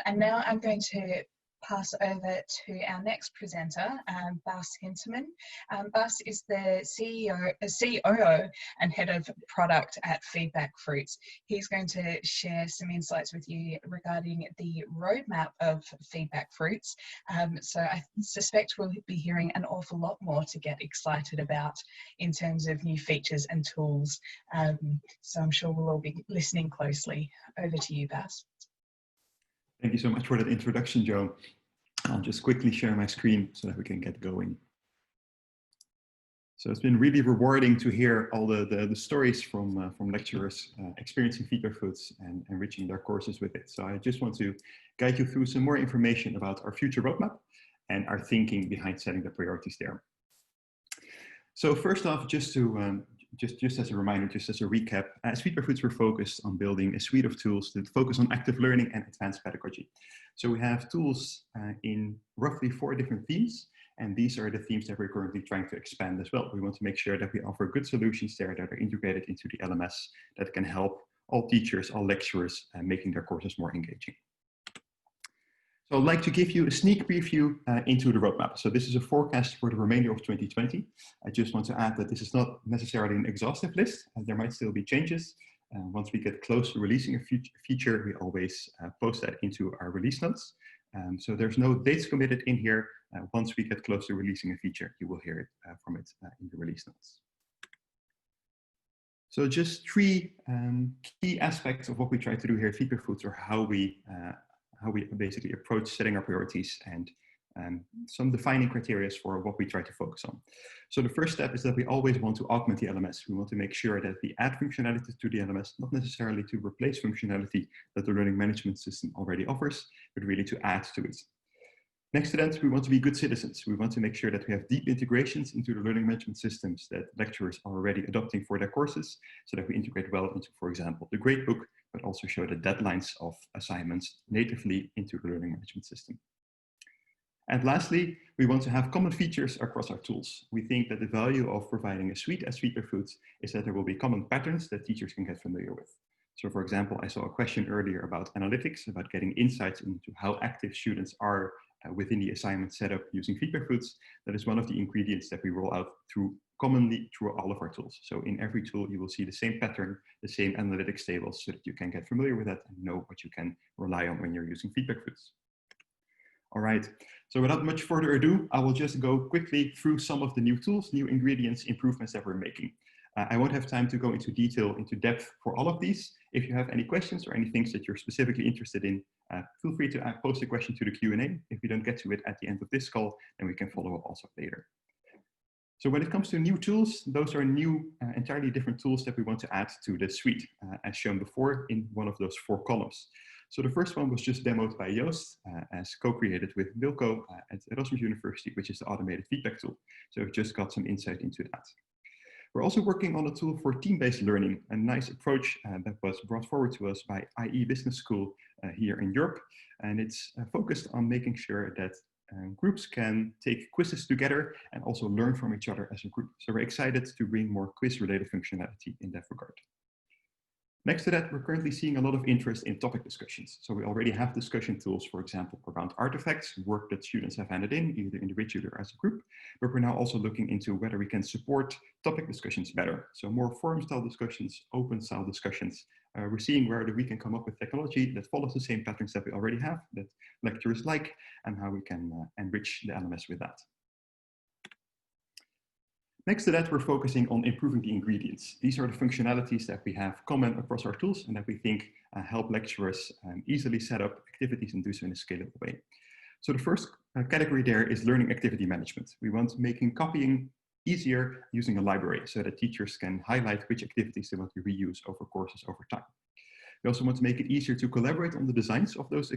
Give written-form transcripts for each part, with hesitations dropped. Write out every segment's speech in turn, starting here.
And now I'm going to pass over to our next presenter, Bas Hintemann. Bas is the COO and Head of Product at FeedbackFruits. He's going to share some insights with you regarding the roadmap of FeedbackFruits. So I suspect we'll be hearing an awful lot more to get excited about in terms of new features and tools. So I'm sure we'll all be listening closely. Over to you, Bas. Thank you so much for that introduction, Jo. I'll just quickly share my screen so that we can get going. So it's been really rewarding to hear all the stories from lecturers experiencing FeedbackFruits and enriching their courses with it. So I just want to guide you through some more information about our future roadmap and our thinking behind setting the priorities there. So first off, just as a reminder, just as a recap, as FeedbackFruits, we're focused on building a suite of tools that focus on active learning and advanced pedagogy. So we have tools in roughly 4 different themes, and these are the themes that we're currently trying to expand as well. We want to make sure that we offer good solutions there that are integrated into the LMS that can help all teachers, all lecturers, making their courses more engaging. So I'd like to give you a sneak preview into the roadmap. So this is a forecast for the remainder of 2020. I just want to add that this is not necessarily an exhaustive list, and there might still be changes. Once we get close to releasing a feature, we always post that into our release notes. So there's no dates committed in here. Once we get close to releasing a feature, you will hear it from it in the release notes. So just 3 key aspects of what we try to do here at FeedbackFruits, or how we basically approach setting our priorities and some defining criteria for what we try to focus on. So the first step is that we always want to augment the LMS. We want to make sure that we add functionality to the LMS, not necessarily to replace functionality that the learning management system already offers, but really to add to it. Next to that, we want to be good citizens. We want to make sure that we have deep integrations into the learning management systems that lecturers are already adopting for their courses, so that we integrate well into, for example, the gradebook, but also show the deadlines of assignments natively into the learning management system. And lastly, we want to have common features across our tools. We think that the value of providing a suite as FeedbackFruits is that there will be common patterns that teachers can get familiar with. So for example, I saw a question earlier about analytics, about getting insights into how active students are within the assignment setup using FeedbackFruits. That is one of the ingredients that we roll out commonly through all of our tools. So in every tool, you will see the same pattern, the same analytics tables, so that you can get familiar with that and know what you can rely on when you're using FeedbackFruits. All right, so without much further ado, I will just go quickly through some of the new tools, new ingredients, improvements that we're making. I won't have time to go into depth for all of these. If you have any questions or any things that you're specifically interested in, feel free to post a question to the Q&A. If we don't get to it at the end of this call, then we can follow up also later. So when it comes to new tools, those are new, entirely different tools that we want to add to the suite, as shown before in one of those 4 columns. So the first one was just demoed by Joost as co-created with Wilco at Erasmus University, which is the automated feedback tool. So we've just got some insight into that. We're also working on a tool for team-based learning, a nice approach that was brought forward to us by IE Business School here in Europe. And it's focused on making sure that groups can take quizzes together and also learn from each other as a group. So we're excited to bring more quiz-related functionality in that regard. Next to that, we're currently seeing a lot of interest in topic discussions. So we already have discussion tools, for example, around artifacts, work that students have handed in, either individually or as a group. But we're now also looking into whether we can support topic discussions better. So more forum-style discussions, open-style discussions. We're seeing whether we can come up with technology that follows the same patterns that we already have, that lecturers like, and how we can enrich the LMS with that. Next to that, we're focusing on improving the ingredients. These are the functionalities that we have common across our tools and that we think help lecturers easily set up activities and do so in a scalable way. So the first category there is learning activity management. We want making copying easier using a library so that teachers can highlight which activities they want to reuse over courses over time. We also want to make it easier to collaborate on the designs of those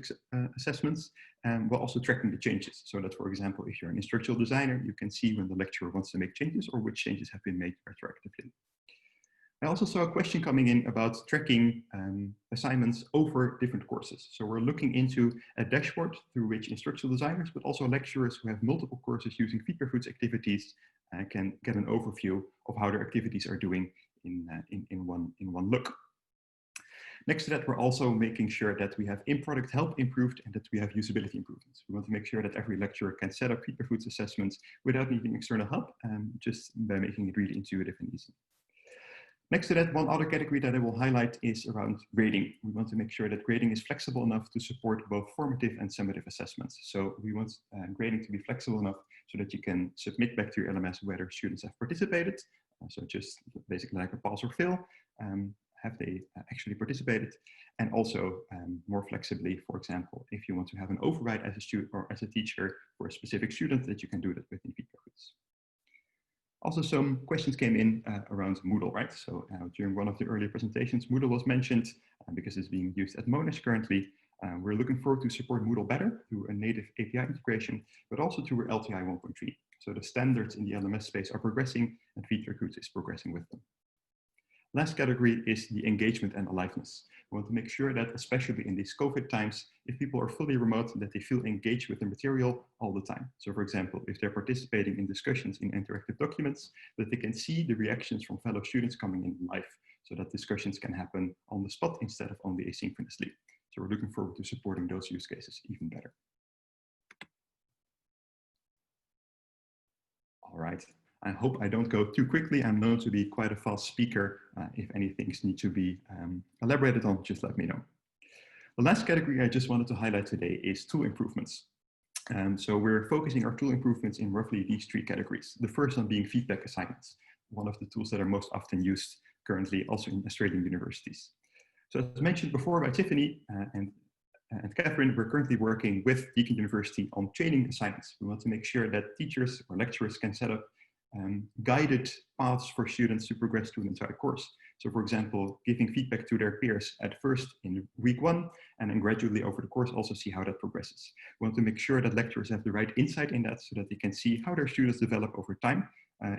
assessments, while also tracking the changes. So that, for example, if you're an instructional designer, you can see when the lecturer wants to make changes or which changes have been made retroactively. I also saw a question coming in about tracking assignments over different courses. So we're looking into a dashboard through which instructional designers, but also lecturers who have multiple courses using FeedbackFruits activities can get an overview of how their activities are doing in one look. Next to that, we're also making sure that we have in-product help improved and that we have usability improvements. We want to make sure that every lecturer can set up FeedbackFruits assessments without needing external help, just by making it really intuitive and easy. Next to that, one other category that I will highlight is around grading. We want to make sure that grading is flexible enough to support both formative and summative assessments. So we want grading to be flexible enough so that you can submit back to your LMS whether students have participated. So just basically like a pass or fail, have they actually participated? And also more flexibly, for example, if you want to have an override as a student or as a teacher for a specific student, that you can do that within FeedbackFruits. Also, some questions came in around Moodle, right? So during one of the earlier presentations, Moodle was mentioned because it's being used at Monash currently. We're looking forward to support Moodle better through a native API integration, but also through LTI 1.3. So the standards in the LMS space are progressing and FeedbackFruits is progressing with them. Last category is the engagement and aliveness. We want to make sure that, especially in these COVID times, if people are fully remote, that they feel engaged with the material all the time. So for example, if they're participating in discussions in interactive documents, that they can see the reactions from fellow students coming in live, so that discussions can happen on the spot instead of only asynchronously. So we're looking forward to supporting those use cases even better. All right. I hope I don't go too quickly. I'm known to be quite a fast speaker. If any things need to be elaborated on, just let me know. The last category I just wanted to highlight today is tool improvements. So we're focusing our tool improvements in roughly these three categories. The first one being feedback assignments, one of the tools that are most often used currently also in Australian universities. So as mentioned before by Tiffany and Catherine, we're currently working with Deakin University on training assignments. We want to make sure that teachers or lecturers can set up guided paths for students to progress through an entire course. So for example, giving feedback to their peers at first in week 1, and then gradually over the course also see how that progresses. We want to make sure that lecturers have the right insight in that so that they can see how their students develop over time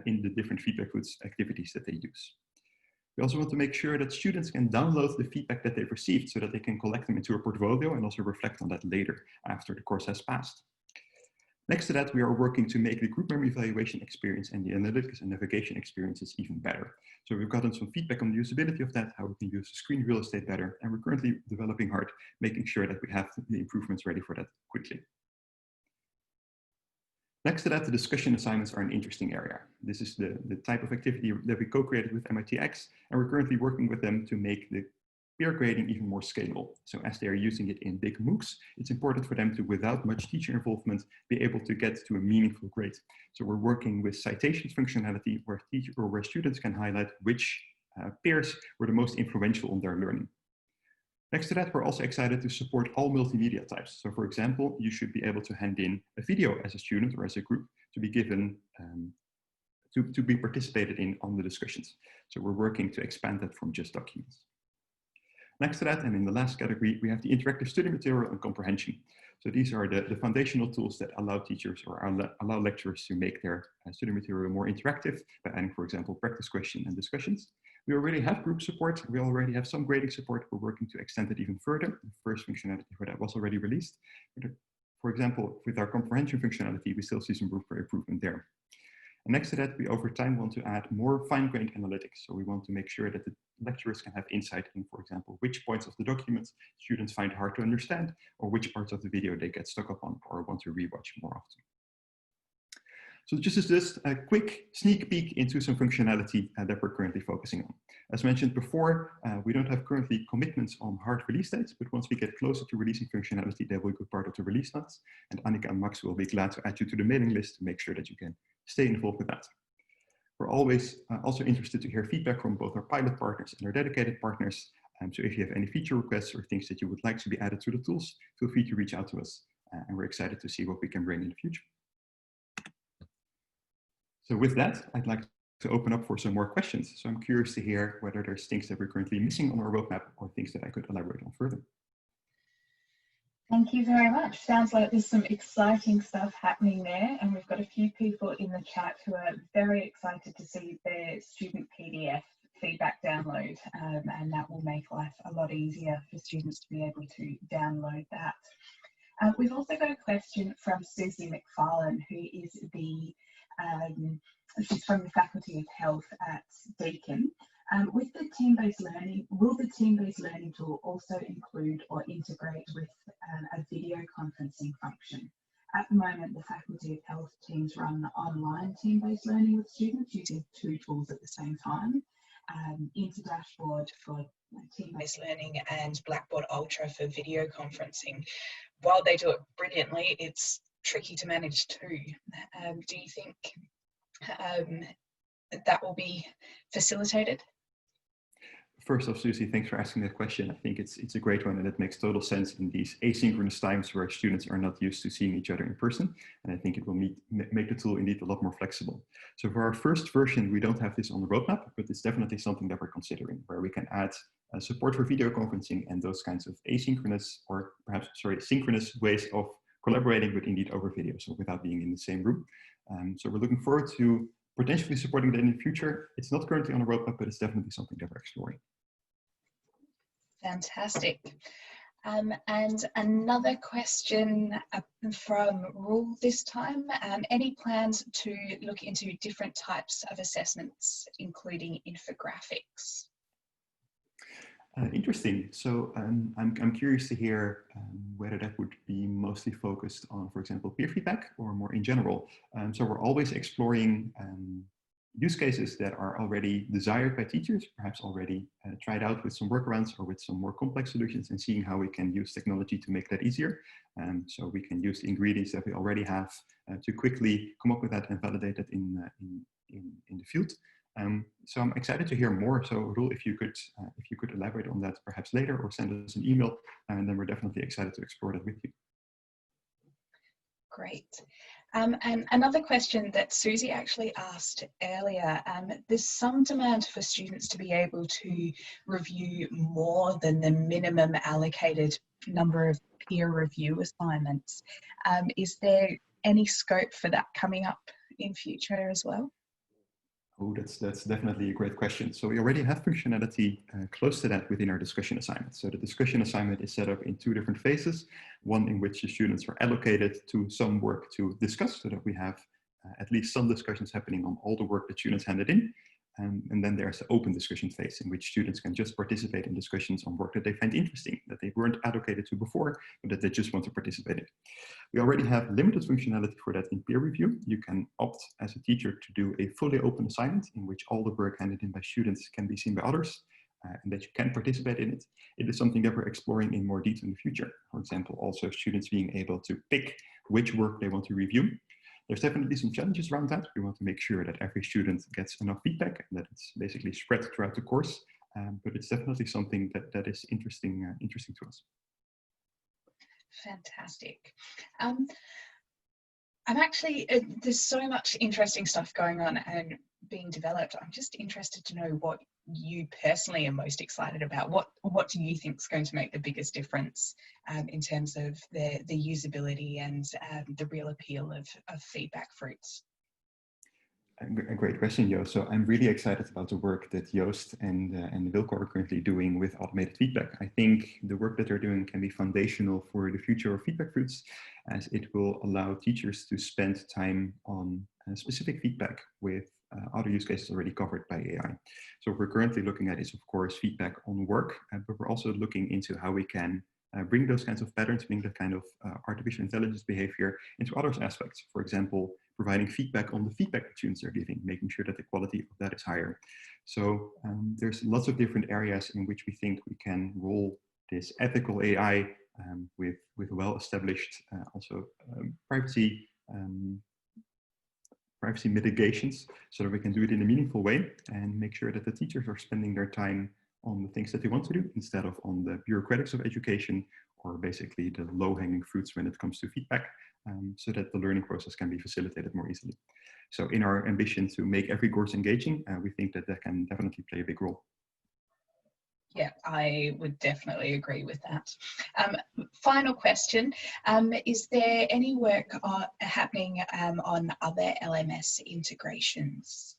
in the different FeedbackFruits activities that they use. We also want to make sure that students can download the feedback that they've received so that they can collect them into a portfolio and also reflect on that later after the course has passed. Next to that, we are working to make the group memory evaluation experience and the analytics and navigation experiences even better. So we've gotten some feedback on the usability of that, how we can use the screen real estate better, and we're currently developing hard, making sure that we have the improvements ready for that quickly. Next to that, the discussion assignments are an interesting area. This is the type of activity that we co-created with MITx, and we're currently working with them to make the peer grading even more scalable. So as they are using it in big MOOCs, it's important for them to, without much teacher involvement, be able to get to a meaningful grade. So we're working with citations functionality where students can highlight which peers were the most influential on their learning. Next to that, we're also excited to support all multimedia types. So for example, you should be able to hand in a video as a student or as a group to be given, to be participated in on the discussions. So we're working to expand that from just documents. Next to that, and in the last category, we have the interactive study material and comprehension. So these are the foundational tools that allow teachers or allow lecturers to make their study material more interactive by adding, for example, practice questions and discussions. We already have group support. We already have some grading support. We're working to extend it even further. The first functionality for that was already released. But for example, with our comprehension functionality, we still see some room for improvement there. And next to that, we over time want to add more fine-grained analytics. So we want to make sure that the lecturers can have insight in, for example, which points of the documents students find hard to understand, or which parts of the video they get stuck up on or want to rewatch more often. So just a quick sneak peek into some functionality that we're currently focusing on. As mentioned before, we don't have currently commitments on hard release dates, but once we get closer to releasing functionality, they will be part of the release notes. And Annika and Max will be glad to add you to the mailing list to make sure that you can stay involved with that. We're always also interested to hear feedback from both our pilot partners and our dedicated partners. So if you have any feature requests or things that you would like to be added to the tools, feel free to reach out to us. And we're excited to see what we can bring in the future. So with that, I'd like to open up for some more questions. So I'm curious to hear whether there's things that we're currently missing on our roadmap or things that I could elaborate on further. Thank you very much. Sounds like there's some exciting stuff happening there, and we've got a few people in the chat who are very excited to see their student PDF feedback download, and that will make life a lot easier for students to be able to download that. We've also got a question from Susie McFarlane, who is she's from the Faculty of Health at Deakin, With the team-based learning, will the team-based learning tool also include or integrate with a video conferencing function? At the moment, the Faculty of Health teams run online team-based learning with students using 2 tools at the same time. Interdashboard for team-based learning and Blackboard Ultra for video conferencing. While they do it brilliantly, it's tricky to manage too. Do you think that will be facilitated? First off, Susie, thanks for asking that question. I think it's a great one, and it makes total sense in these asynchronous times where students are not used to seeing each other in person. And I think it will make the tool indeed a lot more flexible. So for our first version, we don't have this on the roadmap, but it's definitely something that we're considering, where we can add support for video conferencing and those kinds of asynchronous or perhaps, synchronous ways of collaborating, but indeed over video, so without being in the same room. So we're looking forward to potentially supporting that in the future. It's not currently on the roadmap, but it's definitely something that we're exploring. Fantastic. And another question from Rule this time. Any plans to look into different types of assessments, including infographics? Interesting. So I'm curious to hear whether that would be mostly focused on, for example, peer feedback or more in general. So we're always exploring use cases that are already desired by teachers, perhaps already tried out with some workarounds or with some more complex solutions, and seeing how we can use technology to make that easier. So we can use the ingredients that we already have to quickly come up with that and validate it in the field. So I'm excited to hear more. So Roel, if you could elaborate on that perhaps later or send us an email, and then we're definitely excited to explore that with you. Great. And another question that Susie actually asked earlier, there's some demand for students to be able to review more than the minimum allocated number of peer review assignments. Is there any scope for that coming up in future as well? Oh, that's definitely a great question. So we already have functionality close to that within our discussion assignment. So the discussion assignment is set up in 2 different phases. One in which the students are allocated to some work to discuss, so that we have at least some discussions happening on all the work that students handed in. And then there's the open discussion phase, in which students can just participate in discussions on work that they find interesting, that they weren't allocated to before, but that they just want to participate in. We already have limited functionality for that in peer review. You can opt as a teacher to do a fully open assignment in which all the work handed in by students can be seen by others, and that you can participate in it. It is something that we're exploring in more detail in the future. For example, also students being able to pick which work they want to review. There's definitely some challenges around that. We want to make sure that every student gets enough feedback and that it's basically spread throughout the course. But it's definitely something that is interesting to us. Fantastic. I'm actually, there's so much interesting stuff going on and being developed. I'm just interested to know what you personally are most excited about. What do you think is going to make the biggest difference in terms of the usability and the real appeal of FeedbackFruits? A great question, Joost. So I'm really excited about the work that Joost and Wilco are currently doing with automated feedback. I think the work that they're doing can be foundational for the future of FeedbackFruits, as it will allow teachers to spend time on specific feedback with other use cases already covered by AI. So what we're currently looking at is, of course, feedback on work, but we're also looking into how we can bring those kinds of patterns, bring that kind of artificial intelligence behavior into other aspects. For example, providing feedback on the feedback that students are giving, making sure that the quality of that is higher. So there's lots of different areas in which we think we can roll this ethical AI with well-established also privacy mitigations, so that we can do it in a meaningful way and make sure that the teachers are spending their time on the things that they want to do instead of on the bureaucratics of education, or basically the low-hanging fruits when it comes to feedback, so that the learning process can be facilitated more easily. So in our ambition to make every course engaging, we think that that can definitely play a big role. Yeah, I would definitely agree with that. Final question, is there any work happening on other LMS integrations?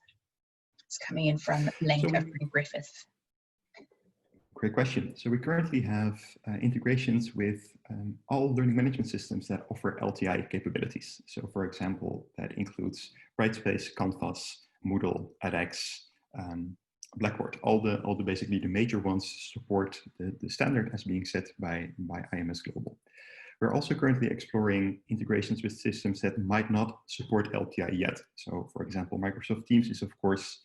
It's coming in from Lenka from Griffith. Great question. So we currently have integrations with all learning management systems that offer LTI capabilities. So for example, that includes Brightspace, Canvas, Moodle, edX, Blackboard. All the basically the major ones support the standard as being set by IMS Global. We're also currently exploring integrations with systems that might not support LTI yet. So for example, Microsoft Teams is of course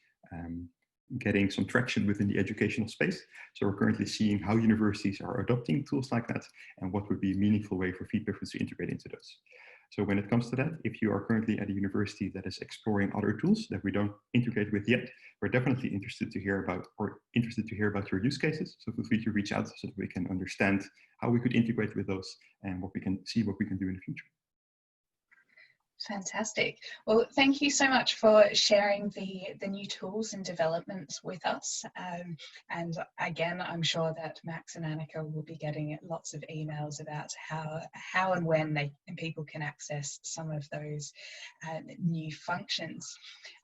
getting some traction within the educational space. So we're currently seeing how universities are adopting tools like that and what would be a meaningful way for FeedbackFruits to integrate into those. So when it comes to that, if you are currently at a university that is exploring other tools that we don't integrate with yet, we're definitely interested to hear about your use cases. So feel free to reach out so that we can understand how we could integrate with those and what we can do in the future. Fantastic. Well, thank you so much for sharing the new tools and developments with us. And again, I'm sure that Max and Annika will be getting lots of emails about how and when people can access some of those new functions.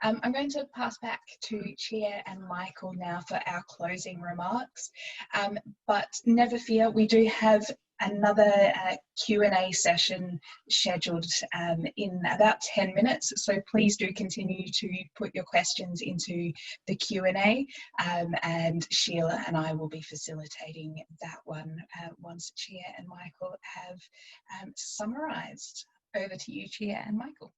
I'm going to pass back to Chia and Michael now for our closing remarks. But never fear, we do have another Q&A session scheduled in about 10 minutes, so please do continue to put your questions into the Q&A, and Sheila and I will be facilitating that one once Chia and Michael have summarised. Over to you, Chia and Michael.